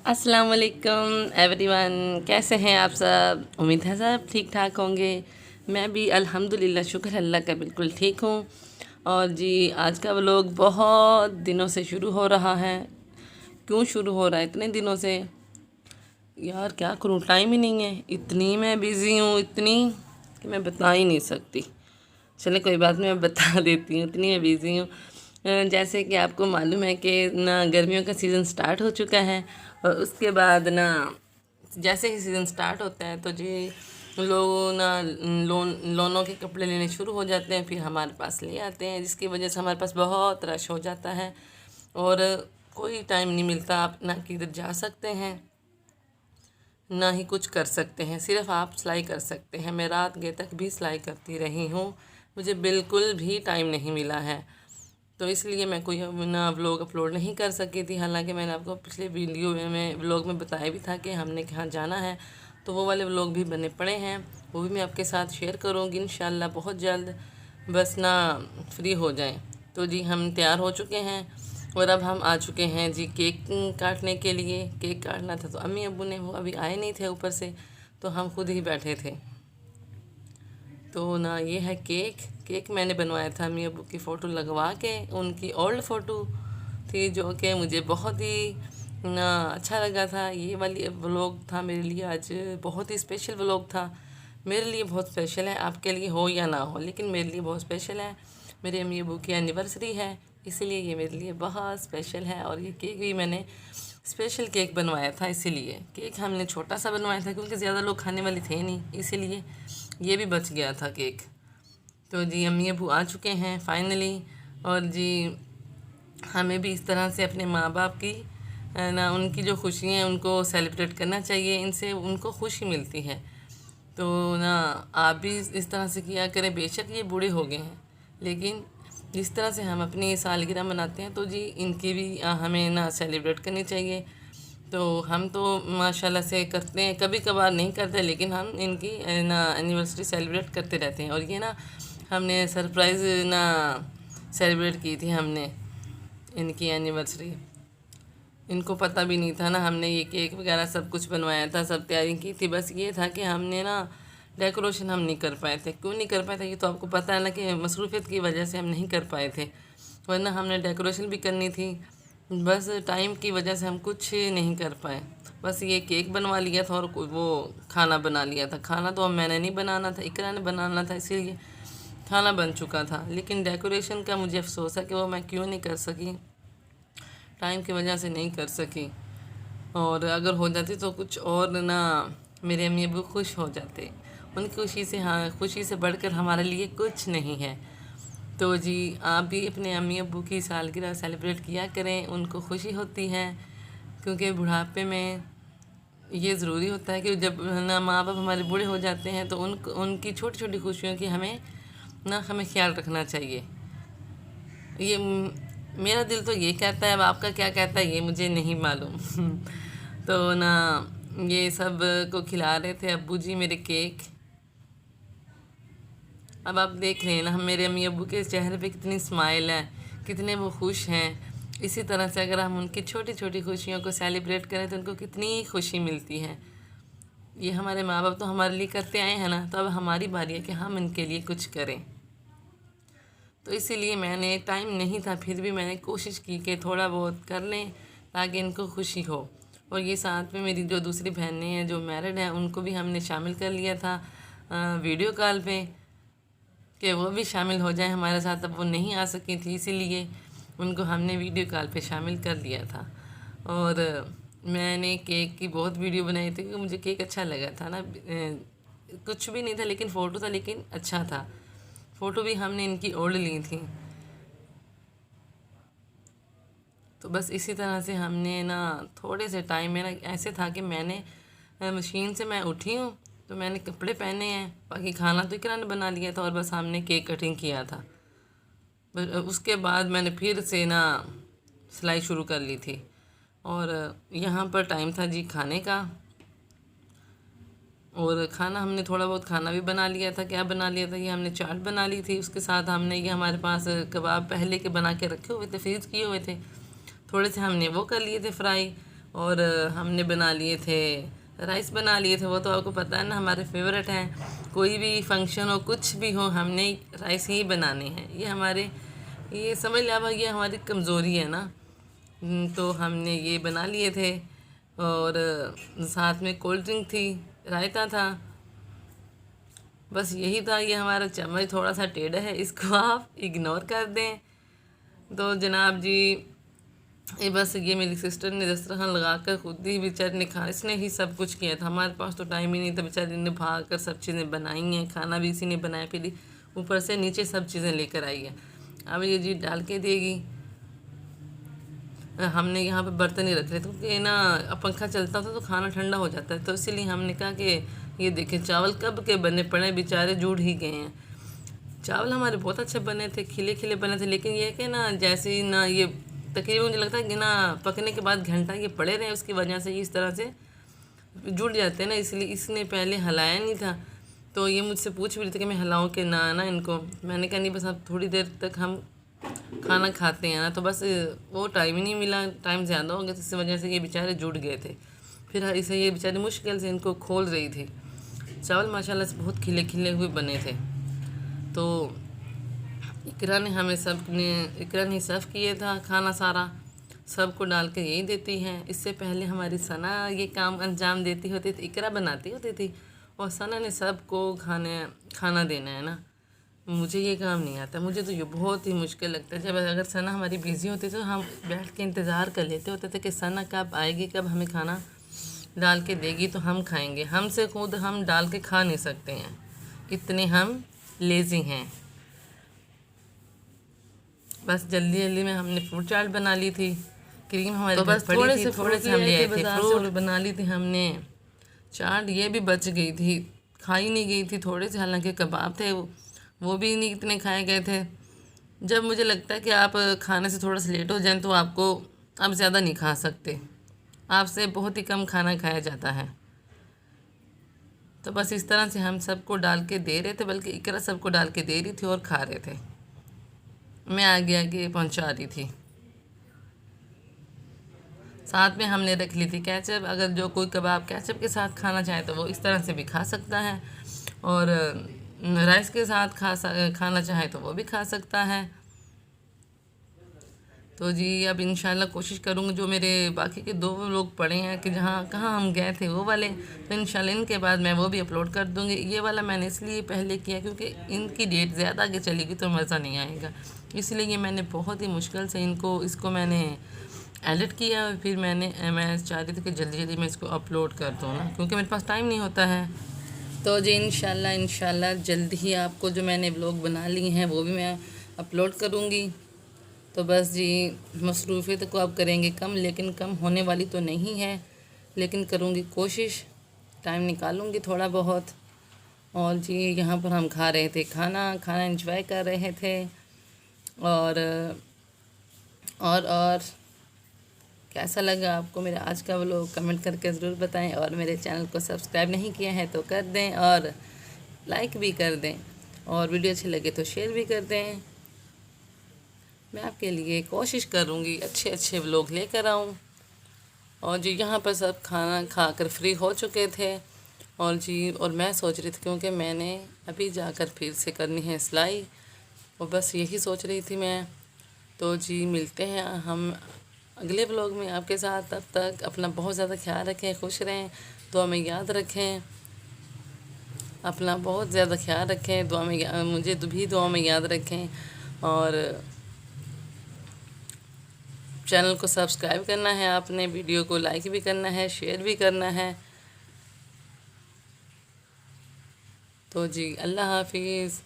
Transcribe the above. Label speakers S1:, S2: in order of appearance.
S1: अस्सलाम वालेकुम एवरीवन, कैसे हैं आप सब। उम्मीद है सब ठीक ठाक होंगे। मैं भी अल्हम्दुलिल्लाह शुक्र अल्लाह का बिल्कुल ठीक हूँ। और जी आज का व्लॉग बहुत दिनों से शुरू हो रहा है। क्यों शुरू हो रहा है इतने दिनों से, यार क्या करूँ, टाइम ही नहीं है। इतनी मैं बिज़ी हूँ, इतनी कि मैं बता ही नहीं सकती। चले कोई बात नहीं, मैं बता देती हूँ। इतनी मैं बिज़ी हूँ। जैसे कि आपको मालूम है कि ना गर्मियों का सीज़न स्टार्ट हो चुका है। और उसके बाद ना जैसे ही सीज़न स्टार्ट होता है तो जी लोग ना लोनों के कपड़े लेने शुरू हो जाते हैं, फिर हमारे पास ले आते हैं, जिसकी वजह से हमारे पास बहुत रश हो जाता है और कोई टाइम नहीं मिलता। आप ना किधर जा सकते हैं ना ही कुछ कर सकते हैं, सिर्फ आप सिलाई कर सकते हैं। मैं रात गए तक भी सिलाई करती रही हूँ, मुझे बिल्कुल भी टाइम नहीं मिला है। तो इसलिए मैं कोई ना व्लॉग अपलोड नहीं कर सकी थी। हालांकि मैंने आपको पिछले वीडियो में व्लॉग में बताया भी था कि हमने कहाँ जाना है, तो वो वाले व्लॉग भी बने पड़े हैं, वो भी मैं आपके साथ शेयर करूँगी इंशाल्लाह बहुत जल्द। बस ना फ्री हो जाएं। तो जी हम तैयार हो चुके हैं और अब हम आ चुके हैं जी केक काटने के लिए। केक काटना था तो अम्मी अब्बू ने, वो अभी आए नहीं थे ऊपर से, तो हम खुद ही बैठे थे। तो ना ये है केक। केक मैंने बनवाया था अम्मी अब्बू की फ़ोटो लगवा के, उनकी ओल्ड फ़ोटो थी जो कि मुझे बहुत ही ना अच्छा लगा था। ये वाली व्लॉग था मेरे लिए आज बहुत ही स्पेशल व्लॉग था। मेरे लिए बहुत स्पेशल है, आपके लिए हो या ना हो, लेकिन मेरे लिए बहुत स्पेशल है। मेरे अम्मी अब्बू की एनिवर्सरी है, इसीलिए ये मेरे लिए बहुत स्पेशल है। और ये केक भी मैंने स्पेशल केक बनवाया था, इसीलिए केक हमने छोटा सा बनवाया था क्योंकि ज़्यादा लोग खाने वाले थे नहीं, इसीलिए ये भी बच गया था केक। तो जी अम्मी अबू आ चुके हैं फाइनली। और जी हमें भी इस तरह से अपने माँ बाप की ना उनकी जो खुशी हैं उनको सेलिब्रेट करना चाहिए, इनसे उनको खुशी मिलती है। तो ना आप भी इस तरह से किया करें। बेशक ये बूढ़े हो गए हैं, लेकिन जिस तरह से हम अपनी सालगिरह मनाते हैं तो जी इनकी भी हमें ना सेलिब्रेट करनी चाहिए। तो हम तो माशाल्लाह से करते हैं, कभी कभार नहीं करते, लेकिन हम इनकी ना एनिवर्सरी सेलिब्रेट करते रहते हैं। और ये ना हमने सरप्राइज़ ना सेलिब्रेट की थी हमने इनकी एनिवर्सरी। इनको पता भी नहीं था ना, हमने ये केक वगैरह सब कुछ बनवाया था, सब तैयारी की थी। बस ये था कि हमने ना डेकोरेशन हम नहीं कर पाए थे। क्यों नहीं कर पाए थे ये तो आपको पता है ना, कि मसरूफियत की वजह से हम नहीं कर पाए थे, वरना हमने डेकोरेशन भी करनी थी। बस टाइम की वजह से हम कुछ नहीं कर पाए। बस ये केक बनवा लिया था और वो खाना बना लिया था। खाना तो अब मैंने नहीं बनाना था, इकरा ने बनाना था, इसीलिए खाना बन चुका था। लेकिन डेकोरेशन का मुझे अफसोस है कि वो मैं क्यों नहीं कर सकी, टाइम की वजह से नहीं कर सकी। और अगर हो जाती तो कुछ और ना मेरे अम्मी अब्बू खुश हो जाते। उनकी खुशी से, हाँ, खुशी से बढ़कर हमारे लिए कुछ नहीं है। तो जी आप भी अपने अम्मी अब्बू की सालगिरह सेलिब्रेट किया करें, उनको खुशी होती है। क्योंकि बुढ़ापे में ये ज़रूरी होता है कि जब ना माँ बाप हमारे बूढ़े हो जाते हैं तो उनकी छोटी छोटी खुशियों की हमें ख्याल रखना चाहिए। ये मेरा दिल तो ये कहता है, अब आपका क्या कहता है ये मुझे नहीं मालूम। तो ना ये सब को खिला रहे थे अब्बू जी मेरे केक। अब आप देख रहे हैं ना, हम मेरे अम्मी अब्बू के चेहरे पे कितनी स्माइल है, कितने वो खुश हैं। इसी तरह से अगर हम उनकी छोटी छोटी खुशियों को सेलिब्रेट करें तो उनको कितनी खुशी मिलती है। ये हमारे माँ बाप तो हमारे लिए करते आए हैं ना, तो अब हमारी बारी है कि हम इनके लिए कुछ करें। तो इसीलिए मैंने, टाइम नहीं था फिर भी मैंने कोशिश की कि थोड़ा बहुत कर लें ताकि इनको खुशी हो। और ये साथ में मेरी जो दूसरी बहनें हैं जो मैरिड हैं उनको भी हमने शामिल कर लिया था वीडियो कॉल पे, कि वो भी शामिल हो जाए हमारे साथ। अब वो नहीं आ सकी थी, इसीलिए उनको हमने वीडियो कॉल पे शामिल कर लिया था। और मैंने केक की बहुत वीडियो बनाई थी क्योंकि मुझे केक अच्छा लगा था ना। कुछ भी नहीं था लेकिन फ़ोटो था, लेकिन अच्छा था। फ़ोटो भी हमने इनकी ओल्ड ली थी। तो बस इसी तरह से हमने ना थोड़े से टाइम में ना ऐसे था कि मैंने मशीन से मैं उठी हूँ तो मैंने कपड़े पहने हैं, बाकी खाना तो इकरा ने बना लिया था और बस हमने केक कटिंग किया था। बस उसके बाद मैंने फिर से ना सिलाई शुरू कर ली थी। और यहाँ पर टाइम था जी खाने का। और खाना हमने थोड़ा बहुत खाना भी बना लिया था। क्या बना लिया था, ये हमने चाट बना ली थी। उसके साथ हमने ये हमारे पास कबाब पहले के बना के रखे हुए थे, फ्रीज़ किए हुए थे, थोड़े से हमने वो कर लिए थे फ्राई। और हमने बना लिए थे राइस बना लिए थे। वो तो आपको पता है ना, हमारे फेवरेट हैं। कोई भी फंक्शन हो, कुछ भी हो, हमने राइस ही बनाने हैं। ये हमारे, ये समझ लिया भाई, ये हमारी कमज़ोरी है ना। तो हमने ये बना लिए थे और साथ में कोल्ड ड्रिंक थी, रायता था, बस यही था। ये हमारा चम्मच थोड़ा सा टेढ़ा है, इसको आप इग्नोर कर दें। तो जनाब जी, ये बस ये मेरी सिस्टर ने दस्तरखान लगा कर खुद ही बेचारी ने खा, इसने ही सब कुछ किया था। हमारे पास तो टाइम ही नहीं था, बेचारी ने भाग कर सब चीज़ें बनाई हैं। खाना भी इसी ने बनाया, फिर ऊपर से नीचे सब चीज़ें लेकर आई है। अब ये जी डाल के देगी। हमने यहाँ पे बर्तन ही रख रहे थे क्योंकि ना अब पंखा चलता था तो खाना ठंडा हो जाता है, तो इसीलिए हमने कहा कि ये देखें चावल कब के बने पड़े, बेचारे जुड़ ही गए हैं। चावल हमारे बहुत अच्छे बने थे, खिले खिले बने थे, लेकिन ये कि ना जैसे ही ना ये तकरीबन मुझे लगता है कि ना पकने के बाद घंटा ये पड़े रहे, उसकी वजह से इस तरह से जुड़ जाते हैं ना, इसलिए इसने पहले हिलाया नहीं था। तो ये मुझसे पूछ भी रही थी कि मैं हिलाऊं कि ना इनको। मैंने कहा नहीं, बस अब थोड़ी देर तक हम खाना खाते हैं ना, तो बस वो टाइम ही नहीं मिला, टाइम ज़्यादा हो गया, तो इस वजह से ये बेचारे जुड़ गए थे। फिर इसे ये बेचारे मुश्किल से इनको खोल रही थी। चावल माशाल्लाह से बहुत खिले खिले हुए बने थे। तो इकरा ने हमें इकरा ने सर्व किया था खाना सारा, सबको डाल के यही देती हैं। इससे पहले हमारी सना ये काम अंजाम देती होती थी, इकरा बनाती होती थी और सना ने सबको खाना देना है ना। मुझे ये काम नहीं आता, मुझे तो ये बहुत ही मुश्किल लगता है। जब अगर सना हमारी बिज़ी होती तो हम बैठ के इंतज़ार कर लेते होते थे कि सना कब आएगी, कब हमें खाना डाल के देगी तो हम खाएंगे। हमसे खुद हम डाल के खा नहीं सकते हैं, इतने हम लेज़ी हैं। बस जल्दी जल्दी में हमने फ्रूट चाट बना ली थी। क्रीम हमारी तो बस थोड़े से हम ले आए थे फ्रूट, बना ली थी हमने चाट। ये भी बच गई थी, खाई नहीं गई थी थोड़े से, हालांकि कबाब थे वो भी नहीं इतने खाए गए थे। जब मुझे लगता है कि आप खाने से थोड़ा सा लेट हो जाएं तो आप ज़्यादा नहीं खा सकते, आपसे बहुत ही कम खाना खाया जाता है। तो बस इस तरह से हम सबको डाल के दे रहे थे, बल्कि इकरा सबको डाल के दे रही थी और खा रहे थे, मैं आगे आगे पहुंचा रही थी। साथ में हमने रख ली थी केचप, अगर जो कोई कबाब केचप के साथ खाना चाहे तो वो इस तरह से भी खा सकता है, और राइस के साथ खाना चाहे तो वो भी खा सकता है। तो जी अब इंशाल्लाह कोशिश करूँगी, जो मेरे बाकी के 2 लोग पड़े हैं कि कहाँ हम गए थे वो वाले, तो इंशाल्लाह इनके बाद मैं वो भी अपलोड कर दूँगी। ये वाला मैंने इसलिए पहले किया क्योंकि इनकी डेट ज़्यादा आगे चलेगी तो मज़ा नहीं आएगा, इसलिए ये मैंने बहुत ही मुश्किल से इसको मैंने एडिट किया। और फिर मैं चाह रही थी कि जल्दी जल्दी मैं इसको अपलोड कर दूँ ना, क्योंकि मेरे पास टाइम नहीं होता है। तो जी इंशाल्लाह जल्दी ही आपको जो मैंने व्लॉग बना लिए हैं वो भी मैं अपलोड करूँगी। तो बस जी मसरूफ़ियत को आप करेंगे कम, लेकिन कम होने वाली तो नहीं है, लेकिन करूँगी कोशिश, टाइम निकालूँगी थोड़ा बहुत। और जी यहाँ पर हम खा रहे थे खाना एंजॉय कर रहे थे। और कैसा लगा आपको मेरा आज का व्लॉग, कमेंट करके ज़रूर बताएं। और मेरे चैनल को सब्सक्राइब नहीं किया है तो कर दें और लाइक भी कर दें, और वीडियो अच्छी लगे तो शेयर भी कर दें। मैं आपके लिए कोशिश करूँगी अच्छे व्लॉग लेकर आऊँ। और जी यहाँ पर सब खाना खाकर फ्री हो चुके थे, और मैं सोच रही थी क्योंकि मैंने अभी जाकर फिर से करनी है सिलाई, और बस यही सोच रही थी मैं। तो जी मिलते हैं हम अगले व्लॉग में आपके साथ, तब तक अपना बहुत ज़्यादा ख्याल रखें, खुश रहें, दुआ में याद रखें, अपना बहुत ज़्यादा ख्याल रखें, मुझे भी दुआ में याद रखें। और चैनल को सब्सक्राइब करना है आपने, वीडियो को लाइक भी करना है, शेयर भी करना है। तो जी अल्लाह हाफिज़।